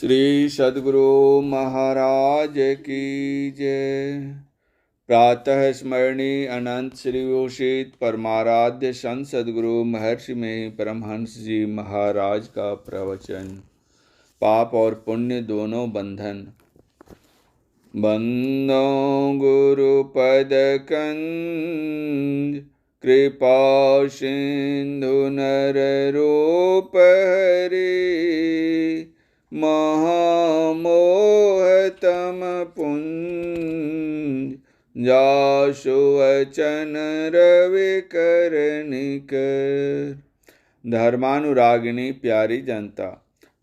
श्री सद्गुरु महाराज की जय। प्रातः स्मरणीय अनंत श्री घोषित परमाराध्य संत सद्गुरु महर्षि में परमहंस जी महाराज का प्रवचन। पाप और पुण्य दोनों बंधन। बंदो गुरु पद कंज कृपा सिंधु नर रूप हरि महामोह तम पुंज जासु वचन रवि कर निकर। धर्मानुरागिणी प्यारी जनता,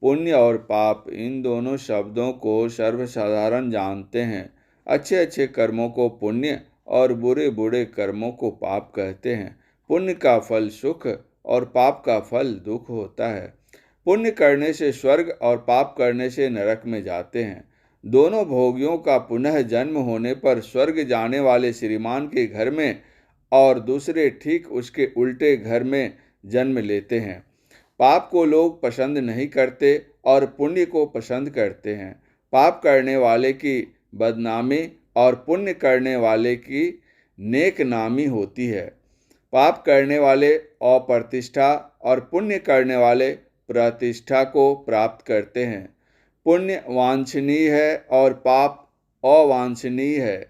पुण्य और पाप इन दोनों शब्दों को सर्वसाधारण जानते हैं। अच्छे अच्छे कर्मों को पुण्य और बुरे बुरे कर्मों को पाप कहते हैं। पुण्य का फल सुख और पाप का फल दुख होता है। पुण्य करने से स्वर्ग और पाप करने से नरक में जाते हैं। दोनों भोगियों का पुनः जन्म होने पर स्वर्ग जाने वाले श्रीमान के घर में और दूसरे ठीक उसके उल्टे घर में जन्म लेते हैं। पाप को लोग पसंद नहीं करते और पुण्य को पसंद करते हैं। पाप करने वाले की बदनामी और पुण्य करने वाले की नेक नामी होती है। पाप करने वाले अप्रतिष्ठा और पुण्य करने वाले प्रतिष्ठा को प्राप्त करते हैं। पुण्य वांछनीय है और पाप अवांछनीय है।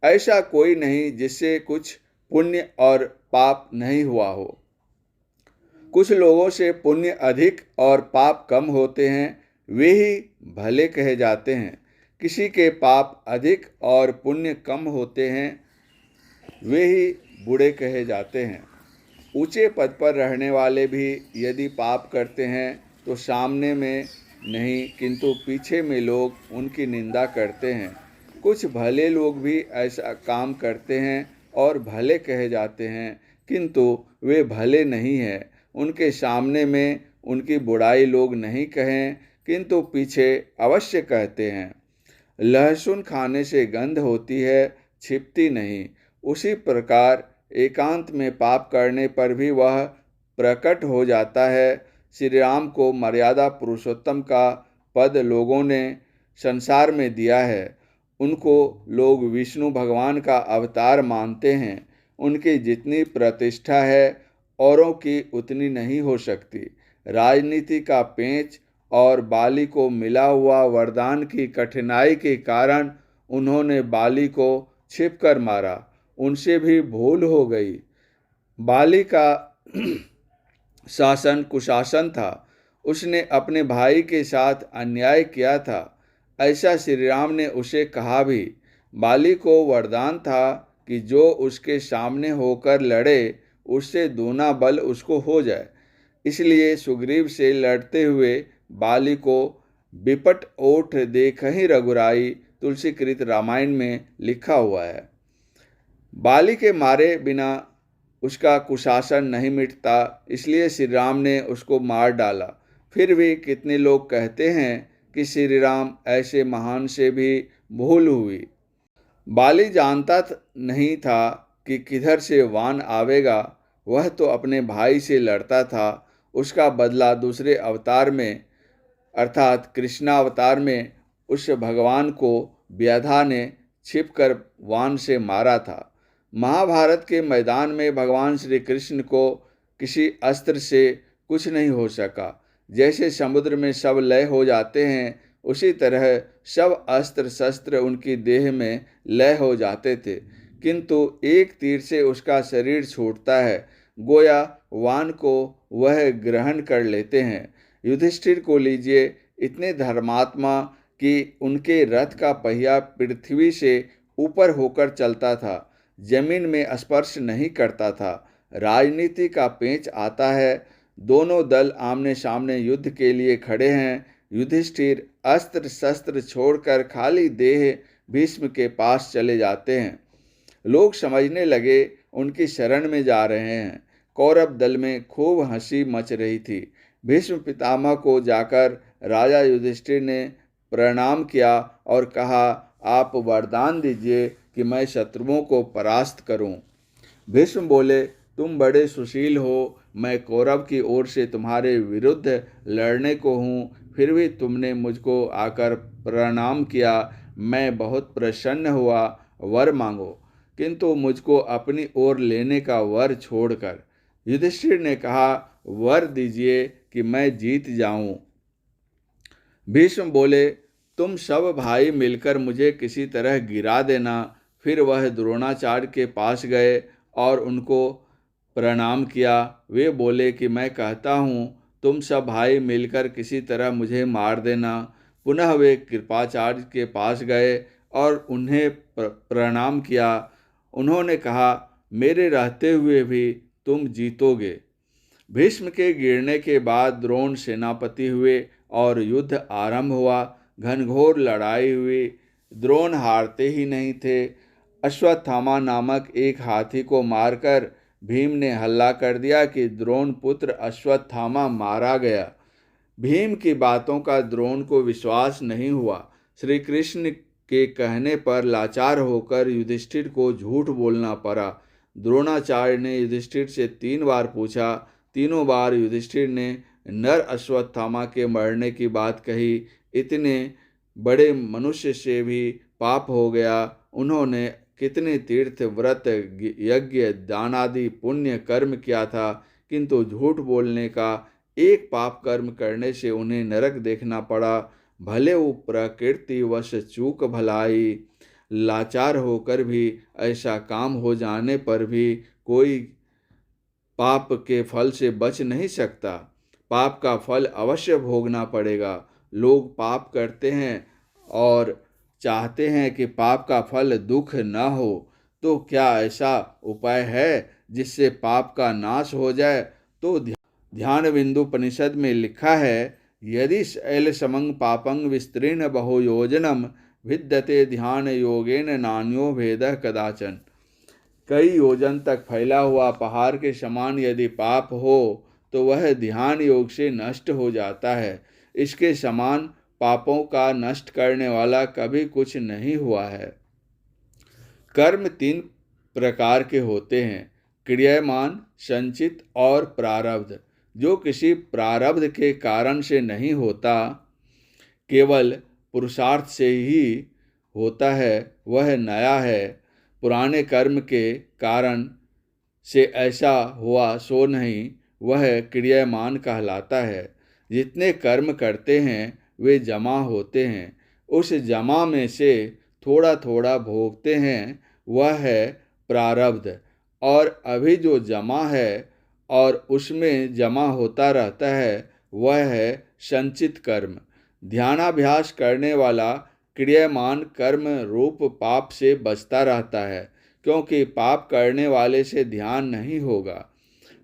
ऐसा कोई नहीं जिससे कुछ पुण्य और पाप नहीं हुआ हो। कुछ लोगों से पुण्य अधिक और पाप कम होते हैं, वे ही भले कहे जाते हैं। किसी के पाप अधिक और पुण्य कम होते हैं, वे ही बुरे कहे जाते हैं। ऊंचे पद पर रहने वाले भी यदि पाप करते हैं तो सामने में नहीं किंतु पीछे में लोग उनकी निंदा करते हैं। कुछ भले लोग भी ऐसा काम करते हैं और भले कहे जाते हैं, किंतु वे भले नहीं हैं। उनके सामने में उनकी बुराई लोग नहीं कहें, किंतु पीछे अवश्य कहते हैं। लहसुन खाने से गंध होती है, छिपती नहीं। उसी प्रकार एकांत में पाप करने पर भी वह प्रकट हो जाता है। श्री राम को मर्यादा पुरुषोत्तम का पद लोगों ने संसार में दिया है। उनको लोग विष्णु भगवान का अवतार मानते हैं। उनकी जितनी प्रतिष्ठा है औरों की उतनी नहीं हो सकती। राजनीति का पेंच और बाली को मिला हुआ वरदान की कठिनाई के कारण उन्होंने बाली को छिपकर मारा। उनसे भी भूल हो गई। बाली का शासन कुशासन था। उसने अपने भाई के साथ अन्याय किया था। ऐसा श्री राम ने उसे कहा भी। बाली को वरदान था कि जो उसके सामने होकर लड़े उससे दूना बल उसको हो जाए। इसलिए सुग्रीव से लड़ते हुए बाली को बिपट ओठ देख ही रघुराई तुलसीकृत रामायण में लिखा हुआ है। बाली के मारे बिना उसका कुशासन नहीं मिटता, इसलिए श्री राम ने उसको मार डाला। फिर भी कितने लोग कहते हैं कि श्री राम ऐसे महान से भी भूल हुई। बाली जानता नहीं था कि किधर से वान आवेगा। वह तो अपने भाई से लड़ता था। उसका बदला दूसरे अवतार में अर्थात कृष्णावतार में उस भगवान को व्याधा ने छिपकर वान से मारा था। महाभारत के मैदान में भगवान श्री कृष्ण को किसी अस्त्र से कुछ नहीं हो सका। जैसे समुद्र में सब लय हो जाते हैं, उसी तरह सब अस्त्र शस्त्र उनकी देह में लय हो जाते थे, किंतु एक तीर से उसका शरीर छूटता है। गोया वान को वह ग्रहण कर लेते हैं। युधिष्ठिर को लीजिए, इतने धर्मात्मा कि उनके रथ का पहिया पृथ्वी से ऊपर होकर चलता था, जमीन में स्पर्श नहीं करता था। राजनीति का पेंच आता है। दोनों दल आमने सामने युद्ध के लिए खड़े हैं। युधिष्ठिर अस्त्र शस्त्र छोड़कर खाली देह भीष्म के पास चले जाते हैं। लोग समझने लगे उनकी शरण में जा रहे हैं। कौरव दल में खूब हंसी मच रही थी। भीष्म पितामह को जाकर राजा युधिष्ठिर ने प्रणाम किया और कहा, आप वरदान दीजिए कि मैं शत्रुओं को परास्त करूं। भीष्म बोले, तुम बड़े सुशील हो, मैं कौरव की ओर से तुम्हारे विरुद्ध लड़ने को हूँ, फिर भी तुमने मुझको आकर प्रणाम किया। मैं बहुत प्रसन्न हुआ। वर मांगो। किंतु मुझको अपनी ओर लेने का वर छोड़कर। युधिष्ठिर ने कहा, वर दीजिए कि मैं जीत जाऊं। भीष्म बोले, तुम सब भाई मिलकर मुझे किसी तरह गिरा देना। फिर वह द्रोणाचार्य के पास गए और उनको प्रणाम किया। वे बोले कि मैं कहता हूँ, तुम सब भाई मिलकर किसी तरह मुझे मार देना। पुनः वे कृपाचार्य के पास गए और उन्हें प्रणाम किया। उन्होंने कहा, मेरे रहते हुए भी तुम जीतोगे। भीष्म के गिरने के बाद द्रोण सेनापति हुए और युद्ध आरंभ हुआ। घनघोर लड़ाई हुई। द्रोण हारते ही नहीं थे। अश्वत्थामा नामक एक हाथी को मारकर भीम ने हल्ला कर दिया कि द्रोण पुत्र अश्वत्थामा मारा गया। भीम की बातों का द्रोण को विश्वास नहीं हुआ। श्री कृष्ण के कहने पर लाचार होकर युधिष्ठिर को झूठ बोलना पड़ा। द्रोणाचार्य ने युधिष्ठिर से 3 बार पूछा। तीनों बार युधिष्ठिर ने नर अश्वत्थामा के मरने की बात कही। इतने बड़े मनुष्य से भी पाप हो गया। उन्होंने कितने तीर्थ व्रत यज्ञ दान आदि पुण्य कर्म किया था, किंतु झूठ बोलने का एक पाप कर्म करने से उन्हें नरक देखना पड़ा। भले वो प्रकृति वश चूक भलाई। लाचार होकर भी ऐसा काम हो जाने पर भी कोई पाप के फल से बच नहीं सकता। पाप का फल अवश्य भोगना पड़ेगा। लोग पाप करते हैं और चाहते हैं कि पाप का फल दुख न हो, तो क्या ऐसा उपाय है जिससे पाप का नाश हो जाए? तो ध्यान बिंदु उपनिषद में लिखा है, यदि शैल समंग पापंग विस्तीर्ण बहुयोजनम विद्यते ध्यान योगेन नान्यो भेदः कदाचन। कई योजन तक फैला हुआ पहाड़ के समान यदि पाप हो तो वह ध्यान योग से नष्ट हो जाता है। इसके समान पापों का नष्ट करने वाला कभी कुछ नहीं हुआ है। कर्म 3 प्रकार के होते हैं, क्रियामान, संचित और प्रारब्ध। जो किसी प्रारब्ध के कारण से नहीं होता, केवल पुरुषार्थ से ही होता है, वह नया है। पुराने कर्म के कारण से ऐसा हुआ सो नहीं, वह क्रियामान कहलाता है। जितने कर्म करते हैं वे जमा होते हैं। उस जमा में से थोड़ा थोड़ा भोगते हैं, वह है प्रारब्ध। और अभी जो जमा है और उसमें जमा होता रहता है, वह है संचित कर्म। ध्यानाभ्यास करने वाला क्रियामान कर्म रूप पाप से बचता रहता है, क्योंकि पाप करने वाले से ध्यान नहीं होगा।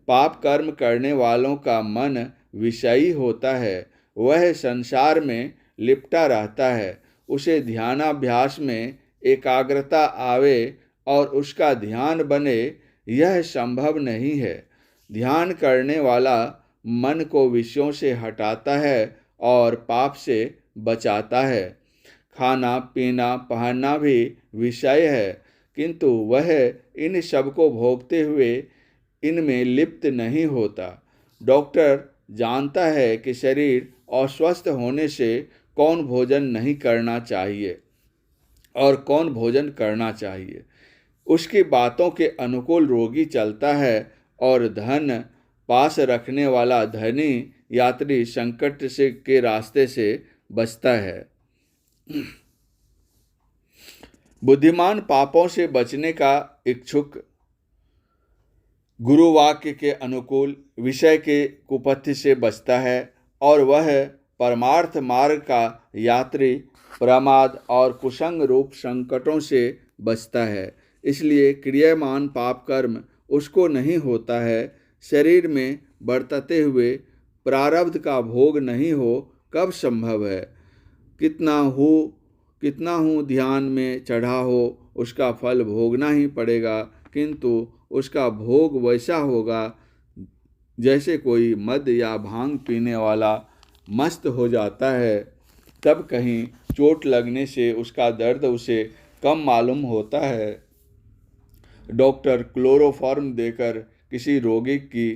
पाप कर्म करने वालों का मन विषयी होता है, वह संसार में लिपटा रहता है। उसे ध्यानाभ्यास में एकाग्रता आवे और उसका ध्यान बने, यह संभव नहीं है। ध्यान करने वाला मन को विषयों से हटाता है और पाप से बचाता है। खाना पीना पहनना भी विषय है, किंतु वह इन सब को भोगते हुए इनमें लिप्त नहीं होता। डॉक्टर जानता है कि शरीर अस्वस्थ होने से कौन भोजन नहीं करना चाहिए और कौन भोजन करना चाहिए। उसकी बातों के अनुकूल रोगी चलता है और धन पास रखने वाला धनी यात्री संकट से के रास्ते से बचता है। बुद्धिमान पापों से बचने का इच्छुक गुरुवाक्य के अनुकूल विषय के कुपथ्य से बचता है, और वह परमार्थ मार्ग का यात्री प्रमाद और कुसंग रूप संकटों से बचता है। इसलिए क्रियामान पाप कर्म उसको नहीं होता है। शरीर में बरतते हुए प्रारब्ध का भोग नहीं हो कब संभव है? कितना हूँ ध्यान में चढ़ा हो, उसका फल भोगना ही पड़ेगा, किंतु उसका भोग वैसा होगा जैसे कोई मद या भांग पीने वाला मस्त हो जाता है, तब कहीं चोट लगने से उसका दर्द उसे कम मालूम होता है। डॉक्टर क्लोरोफॉर्म देकर किसी रोगी की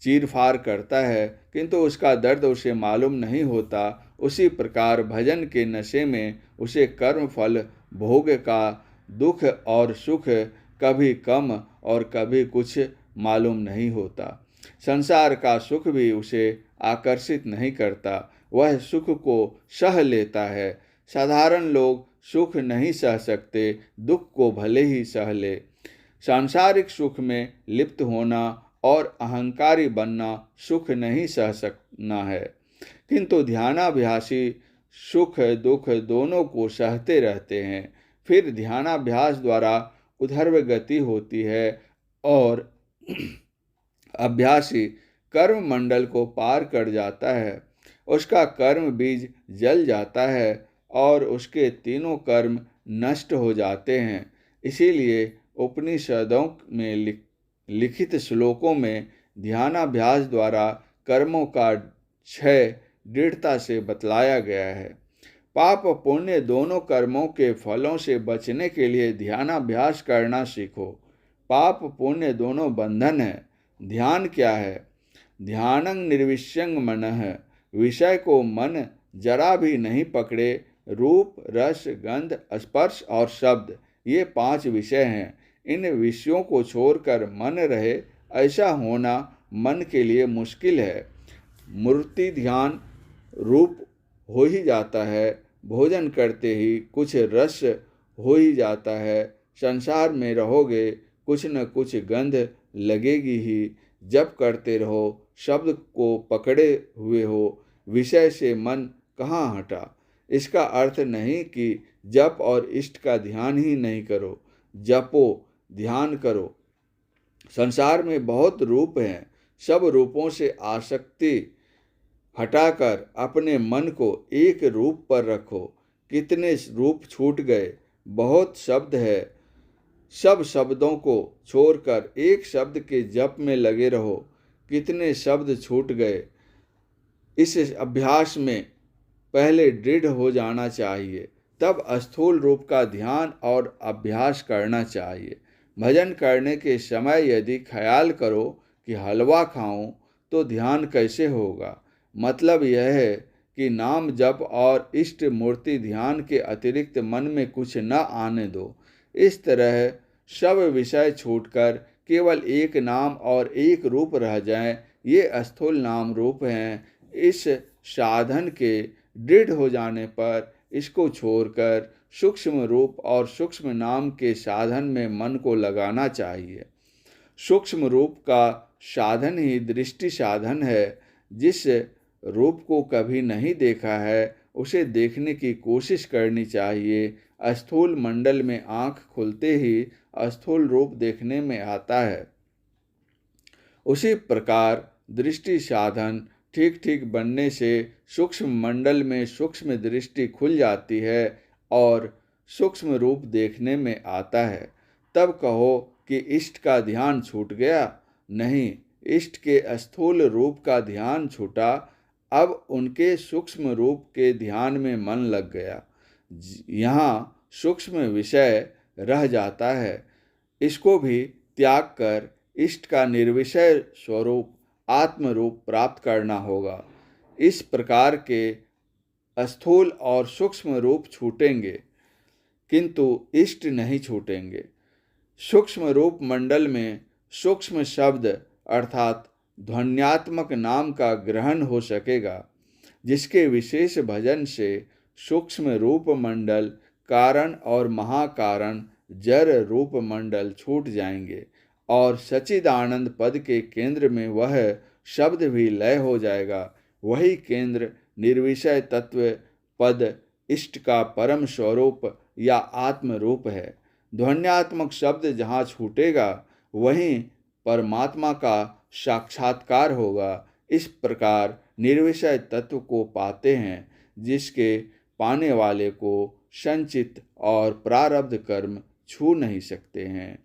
चीरफाड़ करता है, किंतु उसका दर्द उसे मालूम नहीं होता, उसी प्रकार भजन के नशे में उसे कर्म फल भोग का दुख और सुख कभी कम और कभी कुछ मालूम नहीं होता। संसार का सुख भी उसे आकर्षित नहीं करता, वह सुख को सह लेता है। साधारण लोग सुख नहीं सह सकते, दुख को भले ही सह ले। सांसारिक सुख में लिप्त होना और अहंकारी बनना सुख नहीं सह सकना है, किंतु ध्यानाभ्यासी सुख दुख दोनों को सहते रहते हैं। फिर ध्यानाभ्यास द्वारा ऊर्ध्व गति होती है और अभ्यासी कर्म मंडल को पार कर जाता है। उसका कर्म बीज जल जाता है और उसके तीनों कर्म नष्ट हो जाते हैं। इसीलिए उपनिषदों में लिखित श्लोकों में ध्यानाभ्यास द्वारा कर्मों का क्षय दृढ़ता से बतलाया गया है। पाप पुण्य दोनों कर्मों के फलों से बचने के लिए ध्यानाभ्यास करना सीखो। पाप पुण्य दोनों बंधन है। ध्यान क्या है? ध्यानं निर्विषयं मनः, विषय को मन जरा भी नहीं पकड़े। रूप रस गंध स्पर्श और शब्द, ये 5 विषय हैं। इन विषयों को छोड़कर मन रहे, ऐसा होना मन के लिए मुश्किल है। मूर्ति ध्यान रूप हो ही जाता है, भोजन करते ही कुछ रस हो ही जाता है। संसार में रहोगे कुछ न कुछ गंध लगेगी ही। जप करते रहो, शब्द को पकड़े हुए हो, विषय से मन कहाँ हटा। इसका अर्थ नहीं कि जप और इष्ट का ध्यान ही नहीं करो, जपो ध्यान करो। संसार में बहुत रूप हैं, सब रूपों से आसक्ति हटाकर अपने मन को एक रूप पर रखो। कितने रूप छूट गए, बहुत शब्द है, सब शब्दों को छोड़कर एक शब्द के जप में लगे रहो। कितने शब्द छूट गए। इस अभ्यास में पहले दृढ़ हो जाना चाहिए, तब स्थूल रूप का ध्यान और अभ्यास करना चाहिए। भजन करने के समय यदि ख्याल करो कि हलवा खाऊं तो ध्यान कैसे होगा। मतलब यह है कि नाम जप और इष्ट मूर्ति ध्यान के अतिरिक्त मन में कुछ न आने दो। इस तरह सब विषय छूटकर केवल एक नाम और एक रूप रह जाएं, ये स्थूल नाम रूप हैं। इस साधन के दृढ़ हो जाने पर इसको छोड़कर सूक्ष्म रूप और सूक्ष्म नाम के साधन में मन को लगाना चाहिए। सूक्ष्म रूप का साधन ही दृष्टि साधन है। जिस रूप को कभी नहीं देखा है, उसे देखने की कोशिश करनी चाहिए। स्थूल मंडल में आँख खुलते ही स्थूल रूप देखने में आता है। उसी प्रकार दृष्टि साधन ठीक ठीक बनने से सूक्ष्म मंडल में सूक्ष्म दृष्टि खुल जाती है और सूक्ष्म रूप देखने में आता है। तब कहो कि इष्ट का ध्यान छूट गया। नहीं, इष्ट के स्थूल रूप का ध्यान छूटा, अब उनके सूक्ष्म रूप के ध्यान में मन लग गया। यहाँ सूक्ष्म विषय रह जाता है, इसको भी त्याग कर इष्ट का निर्विषय स्वरूप आत्म रूप प्राप्त करना होगा। इस प्रकार के स्थूल और सूक्ष्म रूप छूटेंगे, किंतु इष्ट नहीं छूटेंगे। सूक्ष्म रूप मंडल में सूक्ष्म शब्द अर्थात ध्वन्यात्मक नाम का ग्रहण हो सकेगा, जिसके विशेष भजन से सूक्ष्म रूप मंडल कारण और महाकारण जड़ रूप मंडल छूट जाएंगे और सच्चिदानंद पद के केंद्र में वह शब्द भी लय हो जाएगा। वही केंद्र निर्विषय तत्व पद इष्ट का परम स्वरूप या आत्म रूप है। ध्वन्यात्मक शब्द जहाँ छूटेगा, वहीं परमात्मा का साक्षात्कार होगा। इस प्रकार निर्विषय तत्व को पाते हैं, जिसके पाने वाले को संचित और प्रारब्ध कर्म छू नहीं सकते हैं।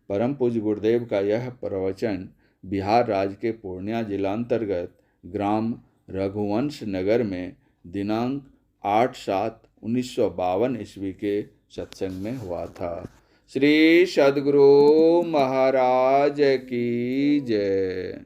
परम पूज्य गुरुदेव का यह प्रवचन बिहार राज्य के पूर्णिया जिलांतर्गत ग्राम रघुवंश नगर में दिनांक 8/7/1952 ईस्वी के सत्संग में हुआ था। श्री सद्गुरु महाराज की जय।